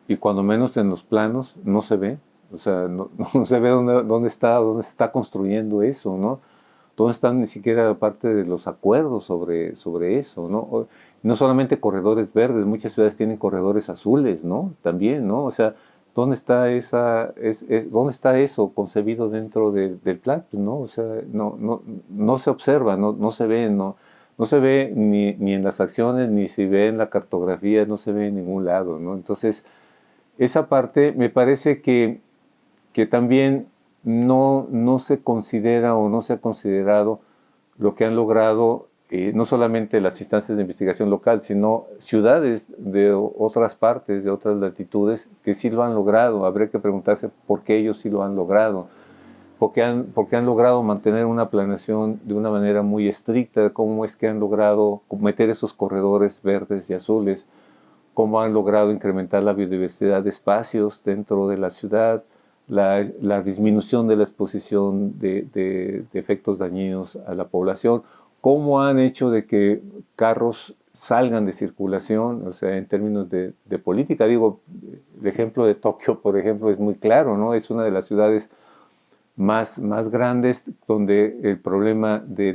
Y cuando menos en los planos no se ve. O sea, no se ve dónde se está construyendo eso, ¿no? ¿Dónde están ni siquiera parte de los acuerdos sobre eso, ¿no? No solamente corredores verdes, muchas ciudades tienen corredores azules, ¿no? También, ¿no? O sea, ¿dónde está dónde está eso concebido dentro del plan? Pues no, o sea, no se observa, no se ve, no se ve ni en las acciones, ni se ve en la cartografía, no se ve en ningún lado, ¿no? Entonces, esa parte me parece que también no se considera o no se ha considerado lo que han logrado no solamente las instancias de investigación local, sino ciudades de otras partes, de otras latitudes, que sí lo han logrado. Habría que preguntarse por qué ellos sí lo han logrado, porque han logrado mantener una planeación de una manera muy estricta, cómo es que han logrado meter esos corredores verdes y azules, cómo han logrado incrementar la biodiversidad de espacios dentro de la ciudad, la disminución de la exposición de efectos dañinos a la población, cómo han hecho de que carros salgan de circulación, o sea, en términos de política. Digo, el ejemplo de Tokio, por ejemplo, es muy claro, ¿no? Es una de las ciudades más grandes donde el problema de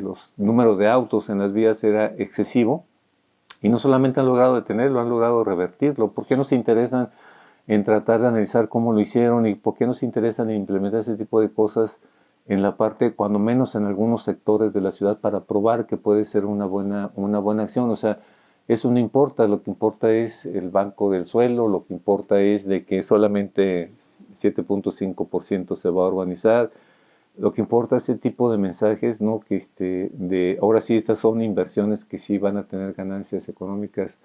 los números de autos en las vías era excesivo, y no solamente han logrado detenerlo, han logrado revertirlo. ¿Por qué no se interesan en tratar de analizar cómo lo hicieron y por qué no se interesan en implementar ese tipo de cosas en la parte, cuando menos en algunos sectores de la ciudad, para probar que puede ser una buena acción? O sea, eso no importa, lo que importa es el banco del suelo, lo que importa es de que solamente 7.5% se va a urbanizar. Lo que importa es ese tipo de mensajes, ¿no? Que ahora sí, estas son inversiones que sí van a tener ganancias económicas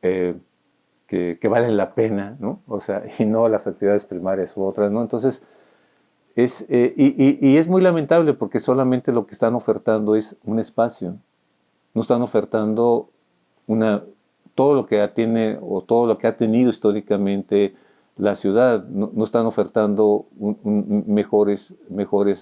que valen la pena, ¿no? O sea, y no las actividades primarias u otras, ¿no? Entonces, y es muy lamentable porque solamente lo que están ofertando es un espacio. No están ofertando todo lo que tiene o todo lo que ha tenido históricamente la ciudad. No están ofertando mejores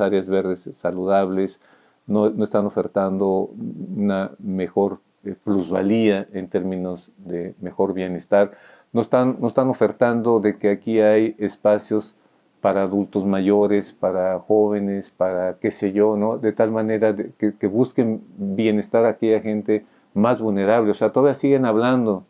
áreas verdes saludables, no están ofertando una mejor plusvalía en términos de mejor bienestar, no están ofertando de que aquí hay espacios para adultos mayores, para jóvenes, para qué sé yo, ¿no? De tal manera que busquen bienestar a aquella gente más vulnerable. O sea, todavía siguen hablando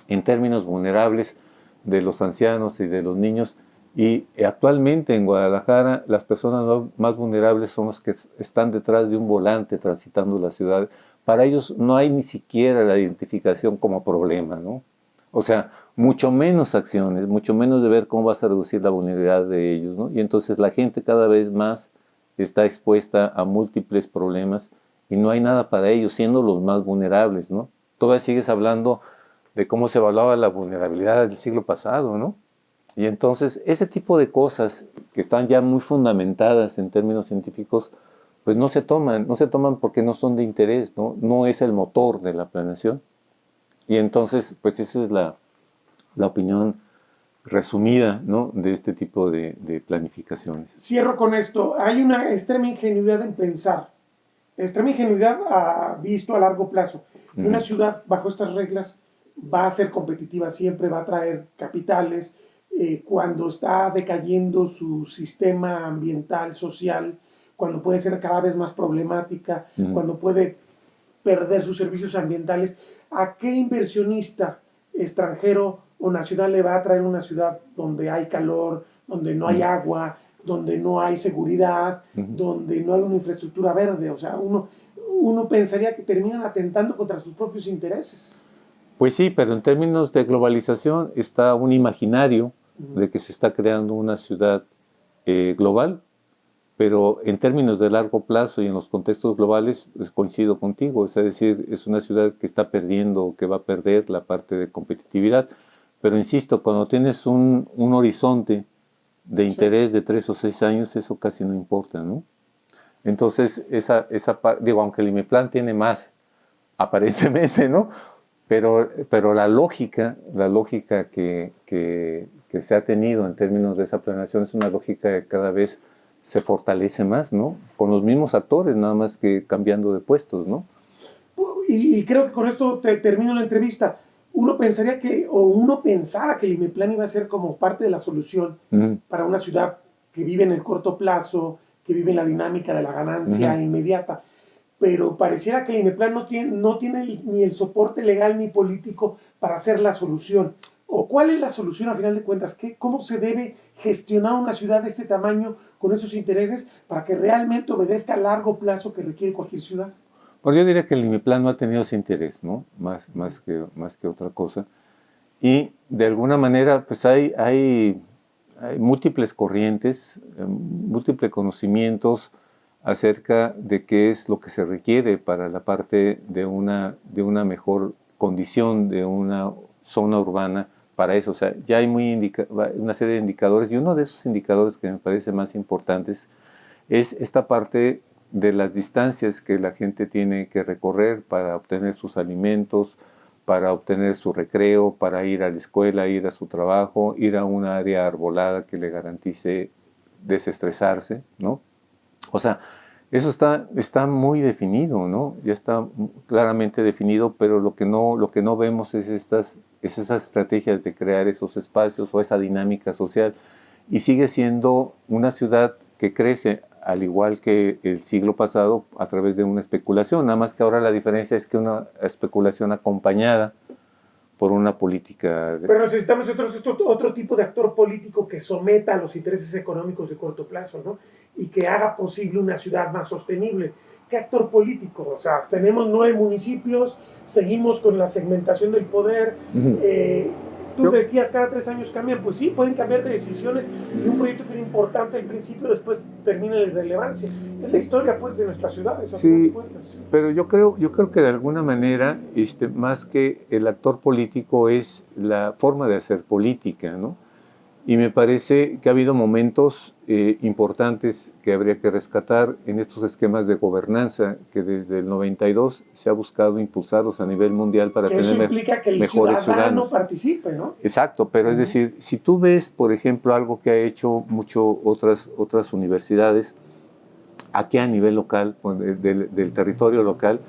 en términos vulnerables de los ancianos y de los niños, y actualmente en Guadalajara las personas más vulnerables son los que están detrás de un volante transitando la ciudad. Para ellos no hay ni siquiera la identificación como problema, ¿no? O sea, mucho menos acciones, mucho menos de ver cómo vas a reducir la vulnerabilidad de ellos, ¿no? Y entonces la gente cada vez más está expuesta a múltiples problemas y no hay nada para ellos, siendo los más vulnerables, ¿no? Todavía sigues hablando de cómo se evaluaba la vulnerabilidad del siglo pasado, ¿no? Y entonces ese tipo de cosas que están ya muy fundamentadas en términos científicos, pues no se toman porque no son de interés, ¿no? No es el motor de la planeación. Y entonces, pues esa es la opinión resumida, ¿no? De este tipo de planificaciones. Cierro con esto. Hay una extrema ingenuidad en pensar. Extrema ingenuidad visto a largo plazo. Una ciudad bajo estas reglas va a ser competitiva siempre, va a traer capitales. Cuando está decayendo su sistema ambiental, social, cuando puede ser cada vez más problemática, cuando puede perder sus servicios ambientales, ¿a qué inversionista extranjero o nacional le va a traer una ciudad donde hay calor, donde no hay agua, donde no hay seguridad, donde no hay una infraestructura verde? O sea, uno pensaría que terminan atentando contra sus propios intereses. Pues sí, pero en términos de globalización está un imaginario de que se está creando una ciudad global, pero en términos de largo plazo y en los contextos globales, pues coincido contigo, es decir, es una ciudad que está perdiendo, que va a perder la parte de competitividad, pero insisto, cuando tienes un horizonte de interés de 3 o 6 años, eso casi no importa, ¿no? Entonces, digo, aunque el IMEPLAN tiene más, aparentemente, ¿no? Pero la lógica que que se ha tenido en términos de esa planeación es una lógica que cada vez se fortalece más, ¿no? Con los mismos actores, nada más que cambiando de puestos, ¿no? Y creo que con esto termino la entrevista. Uno pensaba que el IMEPLAN iba a ser como parte de la solución para una ciudad que vive en el corto plazo, que vive en la dinámica de la ganancia inmediata. Pero pareciera que el IMEPLAN no tiene ni el soporte legal ni político para hacer la solución. ¿O cuál es la solución a final de cuentas? ¿Cómo se debe gestionar una ciudad de este tamaño con esos intereses para que realmente obedezca a largo plazo que requiere cualquier ciudad? Bueno, yo diría que el IMEPLAN no ha tenido ese interés, ¿no? Más que otra cosa. Y de alguna manera, pues hay múltiples corrientes, múltiples conocimientos acerca de qué es lo que se requiere para la parte de una mejor condición de una zona urbana para eso. O sea, ya hay una serie de indicadores, y uno de esos indicadores que me parece más importantes es esta parte de las distancias que la gente tiene que recorrer para obtener sus alimentos, para obtener su recreo, para ir a la escuela, ir a su trabajo, ir a un área arbolada que le garantice desestresarse, ¿no? O sea, eso está muy definido, ¿no? Ya está claramente definido, pero lo que no vemos es esas estrategias de crear esos espacios o esa dinámica social. Y sigue siendo una ciudad que crece, al igual que el siglo pasado, a través de una especulación. Nada más que ahora la diferencia es que una especulación acompañada por una política... Pero necesitamos otro tipo de actor político que someta a los intereses económicos de corto plazo, ¿no? Y que haga posible una ciudad más sostenible. ¿Qué actor político? O sea, tenemos 9 municipios, seguimos con la segmentación del poder. Tú decías, cada 3 años cambian. Pues sí, pueden cambiar de decisiones y un proyecto que era importante al principio después termina en irrelevancia. Es la historia, pues, de nuestras ciudades. Sí, pero yo creo que de alguna manera, más que el actor político, es la forma de hacer política, ¿no? Y me parece que ha habido momentos importantes que habría que rescatar en estos esquemas de gobernanza que desde el 92 se ha buscado impulsarlos a nivel mundial para tener mejores ciudadanos. Eso implica que el ciudadano participe, ¿no? Exacto, pero es decir, si tú ves, por ejemplo, algo que ha hecho mucho otras universidades, aquí a nivel local, del territorio local,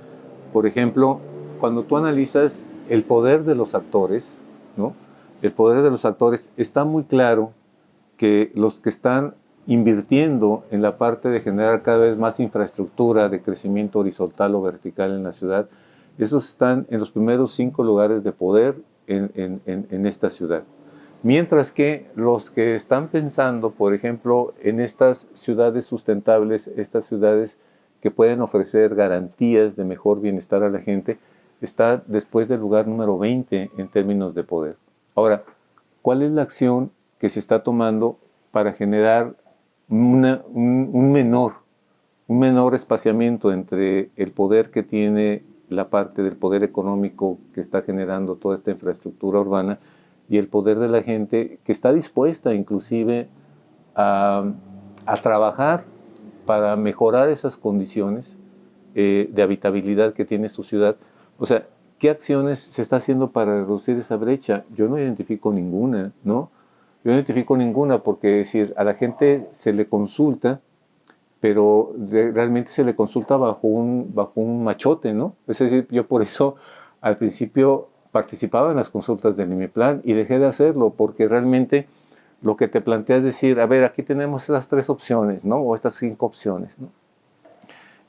por ejemplo, cuando tú analizas el poder de los actores, ¿no? El poder de los actores, está muy claro que los que están invirtiendo en la parte de generar cada vez más infraestructura de crecimiento horizontal o vertical en la ciudad, esos están en los primeros 5 lugares de poder en esta ciudad. Mientras que los que están pensando, por ejemplo, en estas ciudades sustentables, estas ciudades que pueden ofrecer garantías de mejor bienestar a la gente, está después del lugar número 20 en términos de poder. Ahora, ¿cuál es la acción que se está tomando para generar un menor espaciamiento entre el poder que tiene la parte del poder económico que está generando toda esta infraestructura urbana y el poder de la gente que está dispuesta inclusive a trabajar para mejorar esas condiciones de habitabilidad que tiene su ciudad? O sea, ¿qué acciones se está haciendo para reducir esa brecha? Yo no identifico ninguna, ¿no? Yo no identifico ninguna porque, es decir, a la gente se le consulta, pero realmente se le consulta bajo un machote, ¿no? Es decir, yo por eso al principio participaba en las consultas del IMEPLAN y dejé de hacerlo porque realmente lo que te plantea es decir, a ver, aquí tenemos estas 3 opciones, ¿no? O estas 5 opciones, ¿no?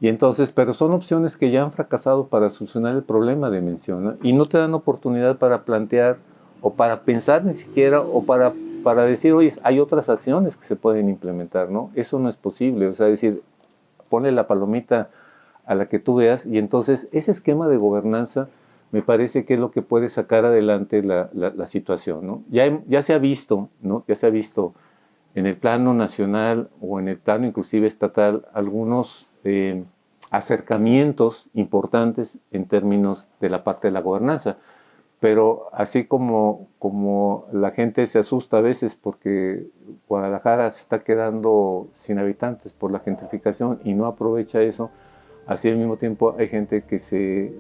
Y entonces, pero son opciones que ya han fracasado para solucionar el problema de mención, ¿no? Y no te dan oportunidad para plantear o para pensar ni siquiera o para decir, oye, hay otras acciones que se pueden implementar, ¿no? Eso no es posible, o sea, decir, ponle la palomita a la que tú veas y entonces ese esquema de gobernanza me parece que es lo que puede sacar adelante la situación, ¿no? Ya se ha visto, ¿no? Ya se ha visto en el plano nacional o en el plano inclusive estatal algunos acercamientos importantes en términos de la parte de la gobernanza. Pero así como la gente se asusta a veces porque Guadalajara se está quedando sin habitantes por la gentrificación y no aprovecha eso, así al mismo tiempo hay gente que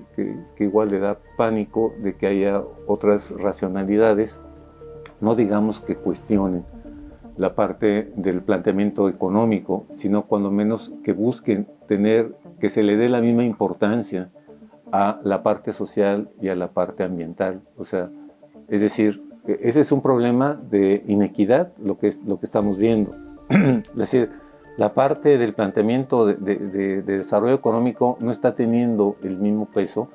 igual le da pánico de que haya otras racionalidades no digamos que cuestionen la parte del planteamiento económico, sino cuando menos que busquen que se le dé la misma importancia a la parte social y a la parte ambiental. O sea, es decir, ese es un problema de inequidad, lo que estamos viendo. Es decir, la parte del planteamiento de desarrollo económico no está teniendo el mismo peso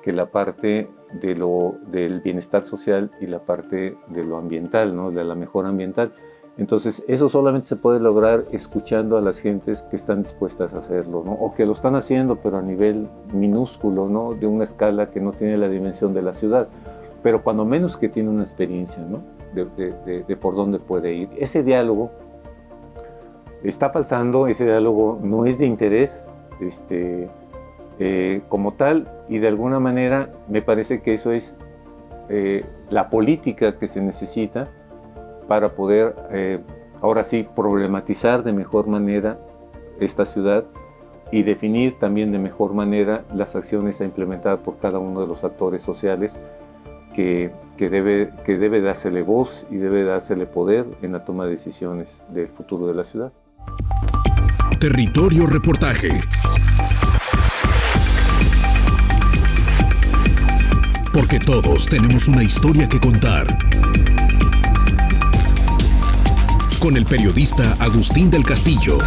que la parte del bienestar social y la parte de lo ambiental, ¿no? De la mejora ambiental. Entonces, eso solamente se puede lograr escuchando a las gentes que están dispuestas a hacerlo, ¿no? O que lo están haciendo, pero a nivel minúsculo, ¿no? De una escala que no tiene la dimensión de la ciudad, pero cuando menos que tiene una experiencia, ¿no? De por dónde puede ir. Ese diálogo está faltando, ese diálogo no es de interés como tal, y de alguna manera me parece que eso es la política que se necesita para poder, ahora sí, problematizar de mejor manera esta ciudad y definir también de mejor manera las acciones a implementar por cada uno de los actores sociales que debe dársele voz y debe dársele poder en la toma de decisiones del futuro de la ciudad. Territorio Reportaje. Porque todos tenemos una historia que contar. Con el periodista Agustín del Castillo.